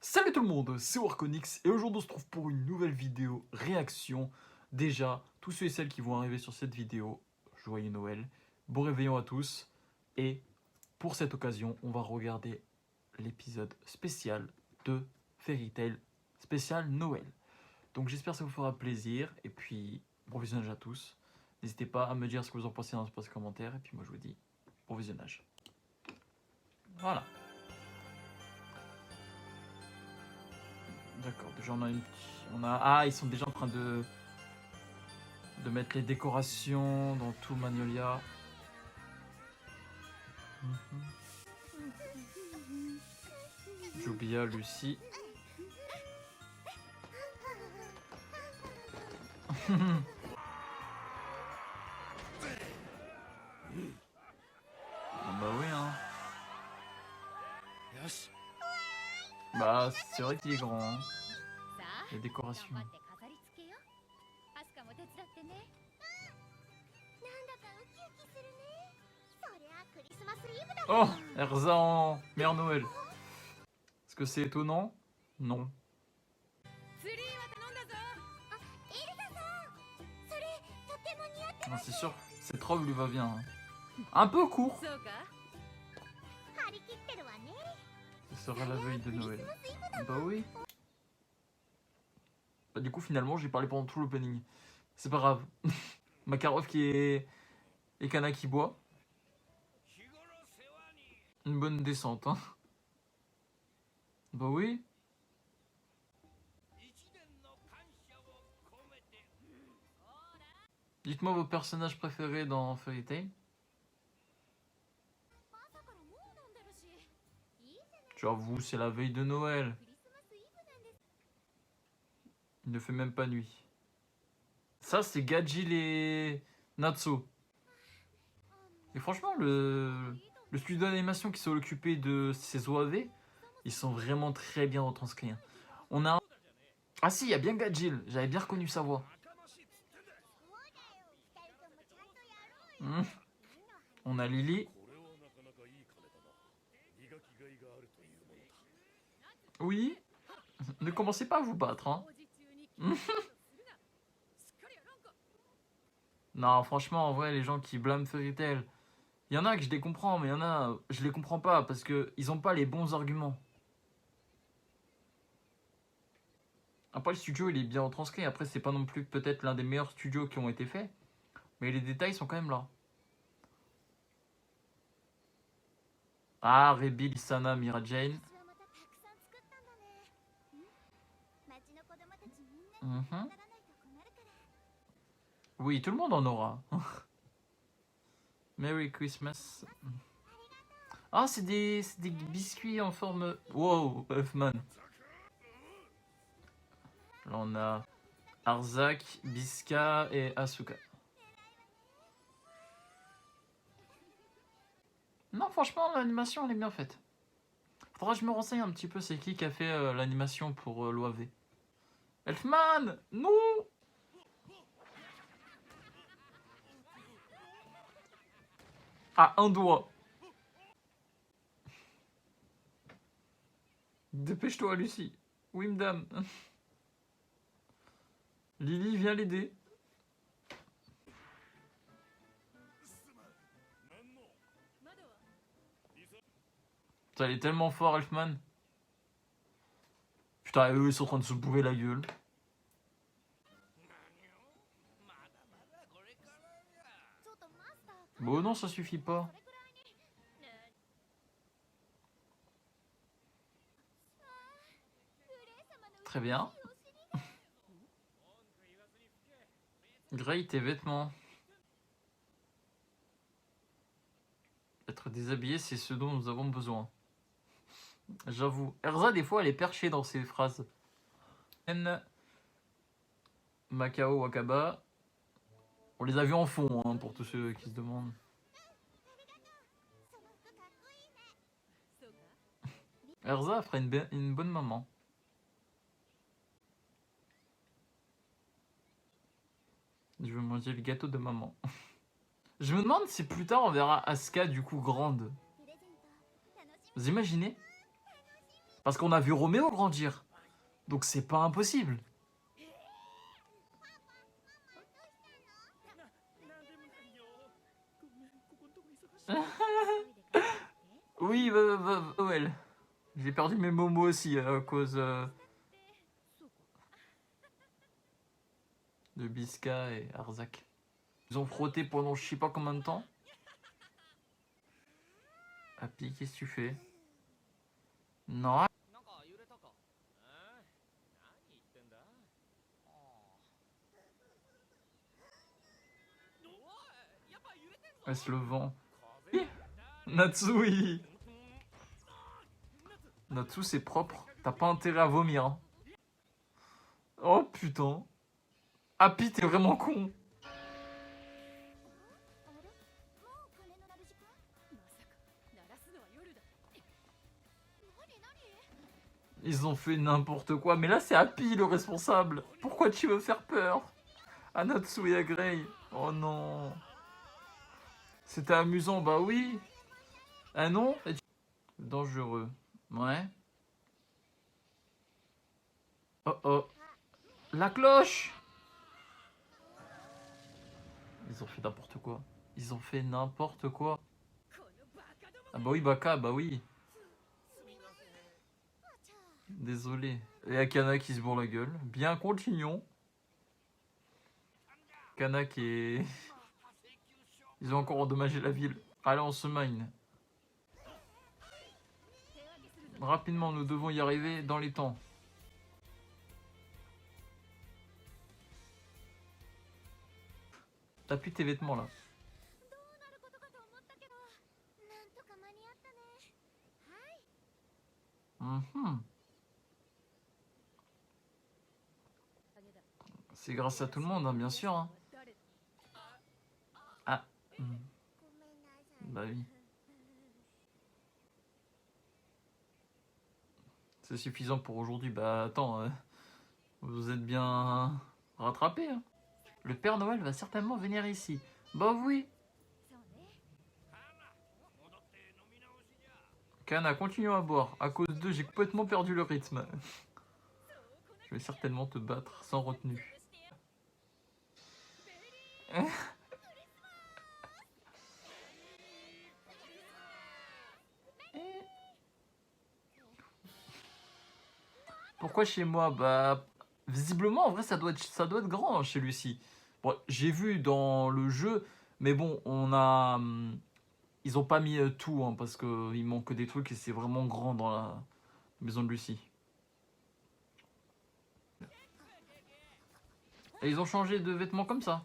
Salut tout le monde, c'est Warconix et aujourd'hui on se trouve pour une nouvelle vidéo réaction. Déjà, tous ceux et celles qui vont arriver sur cette vidéo, joyeux Noël, bon réveillon à tous. Et pour cette occasion, on va regarder l'épisode spécial de Fairy Tail, spécial Noël. Donc j'espère que ça vous fera plaisir et puis bon visionnage à tous. N'hésitez pas à me dire ce que vous en pensez dans l'espace commentaire et puis moi je vous dis bon visionnage. Voilà. D'accord, déjà on a une Ah, ils sont déjà en train de mettre les décorations dans tout Magnolia. Jubia, Lucie. Bah oui hein. Bah c'est vrai qu'il est grand hein. Les décorations. Oh, Erza en Mère Noël. Est-ce que c'est étonnant? Non. Ah, c'est sûr, cette robe lui va bien. Hein. Un peu court. Ce sera la veille de Noël. Bah oui. Bah du coup finalement j'ai parlé pendant tout l'opening. C'est pas grave. Makarov qui est... et Kana qui boit. Une bonne descente hein. Bah oui. Dites-moi vos personnages préférés dans Fairy Tail. J'avoue, c'est la veille de Noël. Il ne fait même pas nuit. Ça, c'est Gajil et Natsu. Et franchement, le studio d'animation qui s'est occupé de ces OAV, ils sont vraiment très bien retranscrits. On a... Ah si, il y a bien Gajil. J'avais bien reconnu sa voix. On a Lily. Oui. Ne commencez pas à vous battre. Hein. Non, franchement, en vrai, les gens qui blâment Fairy Tail, il y en a que je les comprends, mais il y en a, je les comprends pas parce qu'ils ont pas les bons arguments. Après, le studio, il est bien retranscrit. Après, c'est pas non plus peut-être l'un des meilleurs studios qui ont été faits, mais les détails sont quand même là. Ah, Rebi, Lissana, Mira Jane. Oui, tout le monde en aura. Merry Christmas. Ah, c'est des biscuits en forme... Wow, Huffman. Là, on a Arzak, Biska et Asuka. Non, franchement, l'animation, elle est bien faite. Faudra que je me renseigne un petit peu, c'est qui a fait l'animation pour l'OAV. Elfman, non. Ah, un doigt. Dépêche-toi, Lucie. Oui, madame. Lily, viens l'aider. Putain, il est tellement fort, Elfman. Putain, eux, ils sont en train de se bourrer la gueule. Bon, non, ça suffit pas. Très bien. Grey, tes vêtements. Être déshabillé, c'est ce dont nous avons besoin. J'avoue. Erza, des fois, elle est perchée dans ses phrases. N. Macao, Wakaba. On les a vus en fond, hein, pour tous ceux qui se demandent. Erza ferait une bonne maman. Je veux manger le gâteau de maman. Je me demande si plus tard on verra Asuka du coup grande. Vous imaginez? Parce qu'on a vu Roméo grandir. Donc c'est pas impossible. Oui, Noël. J'ai perdu mes momos aussi à cause de Biska et Arzak. Ils ont frotté pendant je sais pas combien de temps. Happy, qu'est-ce que tu fais? Non. Est-ce le vent? Natsu, Natsu, c'est propre. T'as pas intérêt à vomir. Hein. Oh putain. Happy, t'es vraiment con. Ils ont fait n'importe quoi. Mais là, c'est Happy le responsable. Pourquoi tu veux faire peur à Natsu et à Grey? Oh non. C'était amusant, bah oui. Ah non? Dangereux. Ouais. Oh oh. La cloche! Ils ont fait n'importe quoi. Ils ont fait n'importe quoi. Ah bah oui, Baka, bah oui. Désolé. Et Akana qui se bourre la gueule. Bien, continuons. Kana qui est... Ils ont encore endommagé la ville. Allez, on se mine. Rapidement, nous devons y arriver dans les temps. T'as plus tes vêtements là. C'est grâce à tout le monde, hein, bien sûr. Hein. Ah. Bah oui. C'est suffisant pour aujourd'hui. Bah attends, vous êtes bien rattrapés. Hein. Le Père Noël va certainement venir ici. Bah oui. Kana, continuons à boire. À cause d'eux, j'ai complètement perdu le rythme. Je vais certainement te battre sans retenue. Pourquoi chez moi? Bah, visiblement, en vrai, ça doit être grand chez Lucie. Bon, j'ai vu dans le jeu, mais bon, ils ont pas mis tout, hein, parce qu'il manque des trucs et c'est vraiment grand dans la maison de Lucie. Et ils ont changé de vêtements comme ça.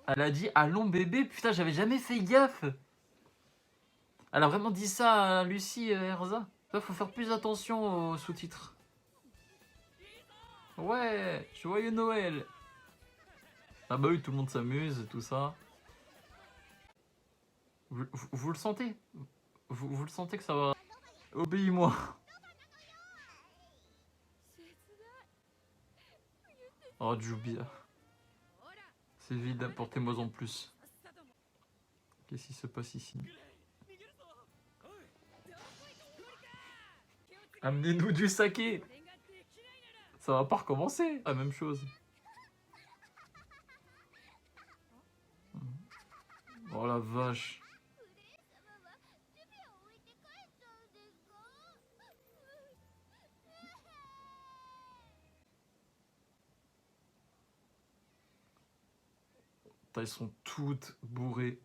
Elle a dit allons bébé, putain, j'avais jamais fait gaffe. Elle a vraiment dit ça à Lucie Erza. Il faut faire plus attention aux sous-titres. Ouais, joyeux Noël. Ah bah oui, tout le monde s'amuse, tout ça. Vous le sentez? Vous le sentez que ça va? Obéis-moi. Oh, Jubia. C'est vide, apportez-moi en plus. Qu'est-ce qui se passe ici? Amenez-nous du saké. Ça va pas recommencer. La même chose. Oh la vache. Elles sont toutes bourrées.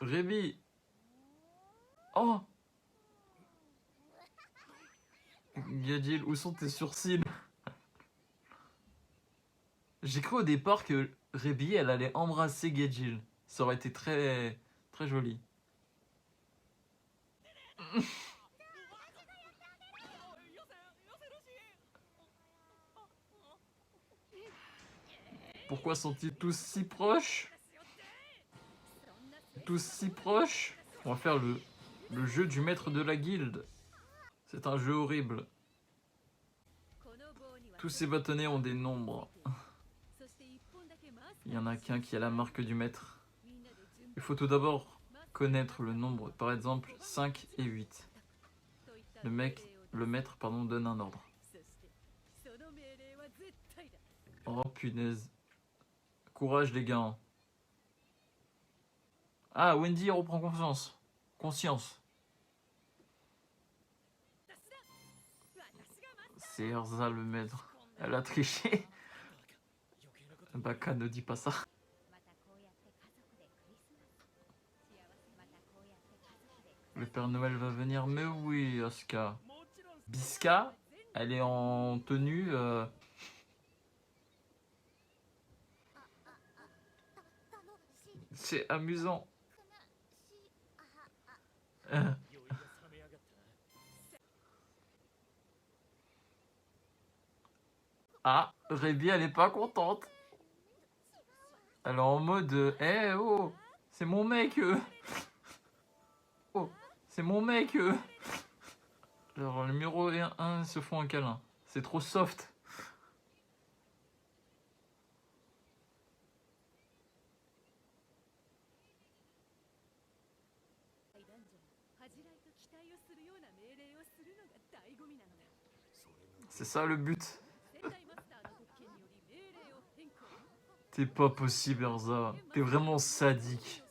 Rémi. Oh. Gadil, où sont tes sourcils? J'ai cru au départ que Rébi, elle allait embrasser Gadil. Ça aurait été très, très joli. Pourquoi sont-ils tous si proches? Tous si proches? On va faire le jeu du maître de la guilde. C'est un jeu horrible. Tous ces bâtonnets ont des nombres. Il y en a qu'un qui a la marque du maître. Il faut tout d'abord connaître le nombre, par exemple 5 et 8. Le maître donne un ordre. Oh punaise. Courage les gars. Ah, Wendy reprend confiance. Conscience. C'est Erza le maître. Elle a triché. Baka ne dit pas ça. Le Père Noël va venir, mais oui, Asuka. Biska, elle est en tenue. C'est amusant. Ah, Rebi, elle est pas contente. Elle est en mode eh oh, c'est mon mec. Oh, c'est mon mec. Alors, le numéro 1 se font un câlin. C'est trop soft. C'est ça le but. T'es pas possible, Erza. T'es vraiment sadique.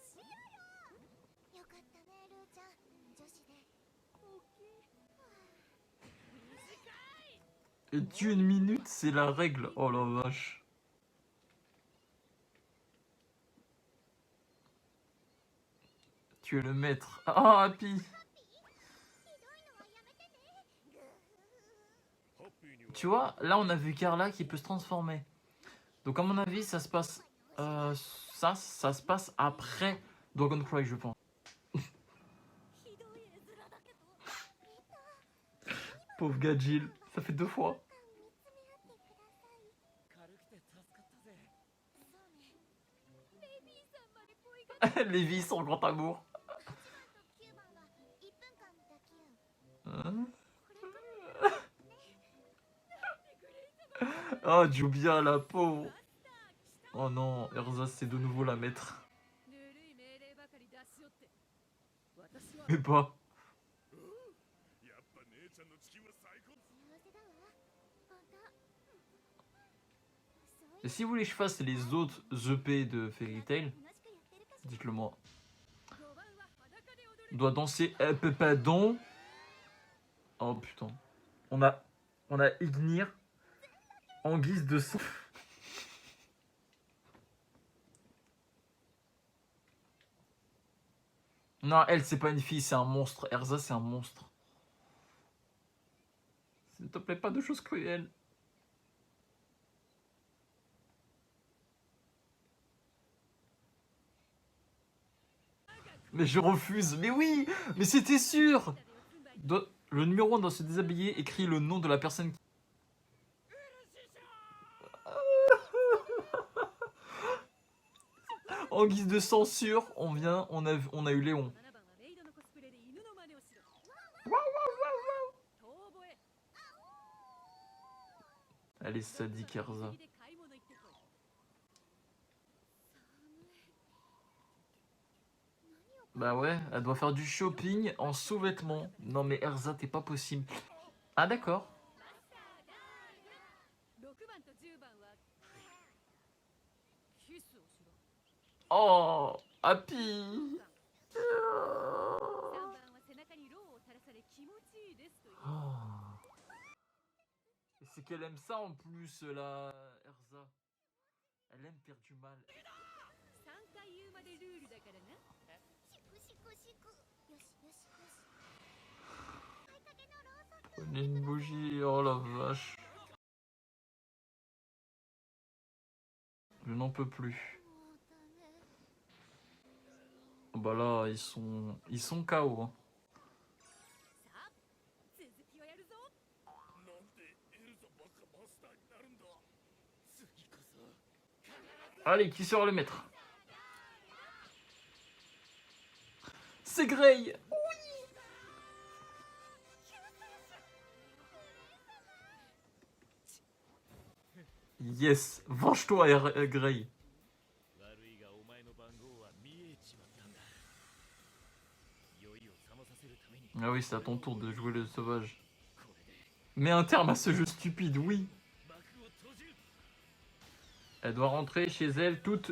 Et tu 1 minute, c'est la règle. Oh la vache. Tu es le maître. Ah, Happy. Tu vois, là on a vu Carla qui peut se transformer. Donc à mon avis, ça se passe... ça se passe après Dragon Cry, je pense. Pauvre Gadjil, ça fait 2 fois. Lévi, son grand amour. Hein? Oh, Jubia, la pauvre. Oh non, Erza, c'est de nouveau la maître. Mais pas. Et si vous voulez que je fasse les autres EP de Fairy Tail, dites-le moi. On doit danser Don. Oh putain. On a Ignir en guise de sang. Non, elle, c'est pas une fille, c'est un monstre. Erza, c'est un monstre. S'il te plaît, pas de choses cruelles. Mais je refuse. Mais oui, mais c'était sûr. Le numéro 1 doit se déshabiller, écrit le nom de la personne qui... En guise de censure, on a eu Léon. Elle est sadique, Erza. Bah ouais, elle doit faire du shopping en sous-vêtements. Non mais Erza, t'es pas possible. Ah d'accord. Oh, Happy. Oh. Et c'est qu'elle aime ça en plus, la Erza. Elle aime faire du mal. On est une bougie, oh la vache. Je n'en peux plus. Bah là, ils sont KO. Hein. Allez, qui sera le maître? C'est Grey. Yes, venge-toi, Grey. Ah oui, c'est à ton tour de jouer le sauvage. Mets un terme à ce jeu stupide, oui. Elle doit rentrer chez elle toute...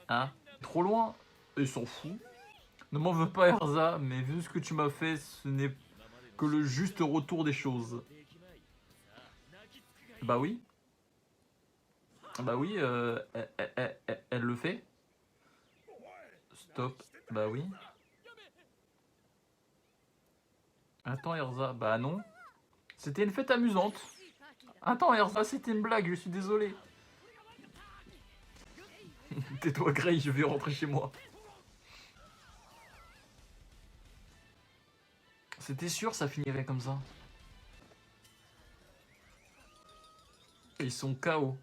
Hein? Trop loin? Ils s'en fout. Ne m'en veux pas, Erza, mais vu ce que tu m'as fait, ce n'est que le juste retour des choses. Bah oui. Bah oui, elle le fait. Stop. Bah oui. Attends, Erza. Bah non. C'était une fête amusante. Attends, Erza, c'était une blague, je suis désolé. Tais-toi, Grey, je vais rentrer chez moi. C'était sûr, ça finirait comme ça. Ils sont KO.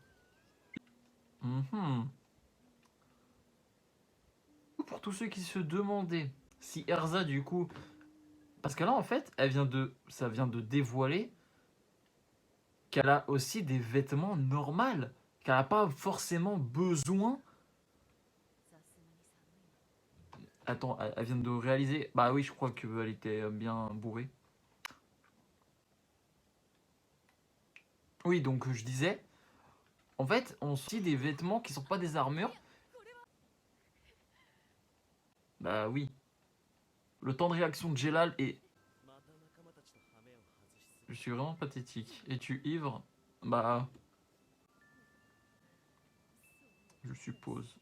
Pour tous ceux qui se demandaient si Erza, du coup... Parce que là, en fait, ça vient de dévoiler qu'elle a aussi des vêtements normaux. Qu'elle n'a pas forcément besoin... Attends, elle vient de réaliser... Bah oui, je crois qu'elle était bien bourrée. Oui, donc je disais... En fait, on suit des vêtements qui sont pas des armures. Bah oui. Le temps de réaction de Jelal est... Je suis vraiment pathétique. Es-tu ivre? Bah... Je suppose.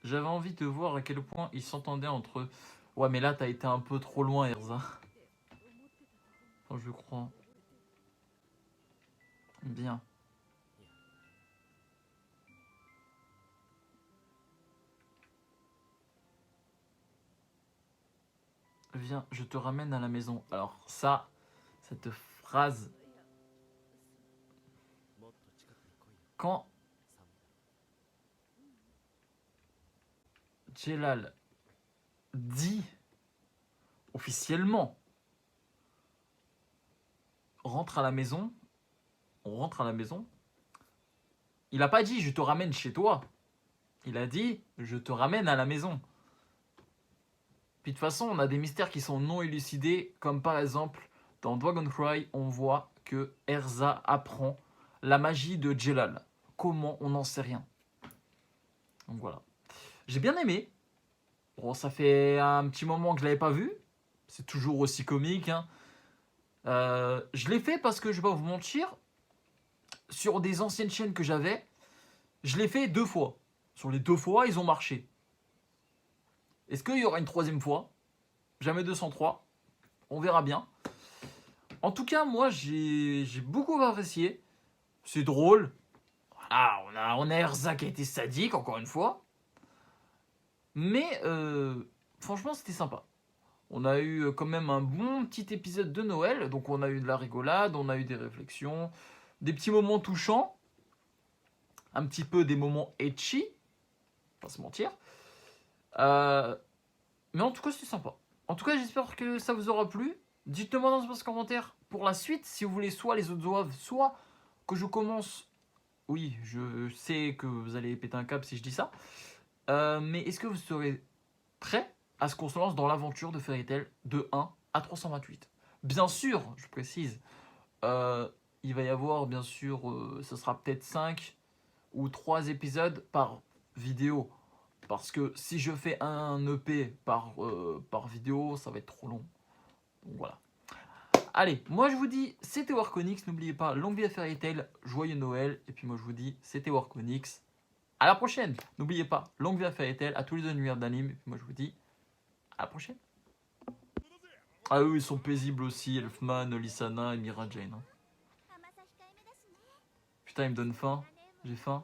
J'avais envie de voir à quel point ils s'entendaient entre eux. Ouais, mais là, t'as été un peu trop loin, Erza. Enfin, je crois. Bien. Viens, je te ramène à la maison. Alors ça, cette phrase... Quand Jelal dit officiellement rentre à la maison, on rentre à la maison, il a pas dit je te ramène chez toi. Il a dit je te ramène à la maison. Puis de toute façon, on a des mystères qui sont non élucidés, comme par exemple, dans Dragon Cry, on voit que Erza apprend la magie de Jelal. Comment? On n'en sait rien. Donc voilà. J'ai bien aimé. Bon, ça fait un petit moment que je l'avais pas vu. C'est toujours aussi comique. Hein. Je l'ai fait parce que, je vais pas vous mentir, sur des anciennes chaînes que j'avais, je l'ai fait 2 fois. Sur les 2 fois, ils ont marché. Est-ce qu'il y aura une 3e fois? Jamais 203. On verra bien. En tout cas, moi, j'ai beaucoup apprécié. C'est drôle. Voilà, on a Erza qui a été sadique, encore une fois. Mais, franchement, c'était sympa. On a eu quand même un bon petit épisode de Noël. Donc, on a eu de la rigolade, on a eu des réflexions, des petits moments touchants. Un petit peu des moments etchi. Pas se mentir. Mais en tout cas, c'était sympa. En tout cas, j'espère que ça vous aura plu. Dites-moi dans ce commentaire pour la suite, si vous voulez soit les autres zouaves, soit que je commence... Oui, je sais que vous allez péter un câble si je dis ça. Mais est-ce que vous serez prêts à ce qu'on se lance dans l'aventure de Fairy Tail de 1 à 328? Bien sûr, je précise, il va y avoir, bien sûr, ça sera peut-être 5 ou 3 épisodes par vidéo. Parce que si je fais un EP par vidéo, ça va être trop long. Donc voilà. Allez, moi je vous dis, c'était Warconix. N'oubliez pas, longue vie à Fairy Tail, joyeux Noël. Et puis moi je vous dis, c'était Warconix. À la prochaine. N'oubliez pas, longue vie à Fairy Tail, à tous les univers d'anime. Et puis moi je vous dis, à la prochaine. Ah oui, ils sont paisibles aussi, Elfman, Lissana et Mira Jane. Hein. Putain, il me donne faim. J'ai faim.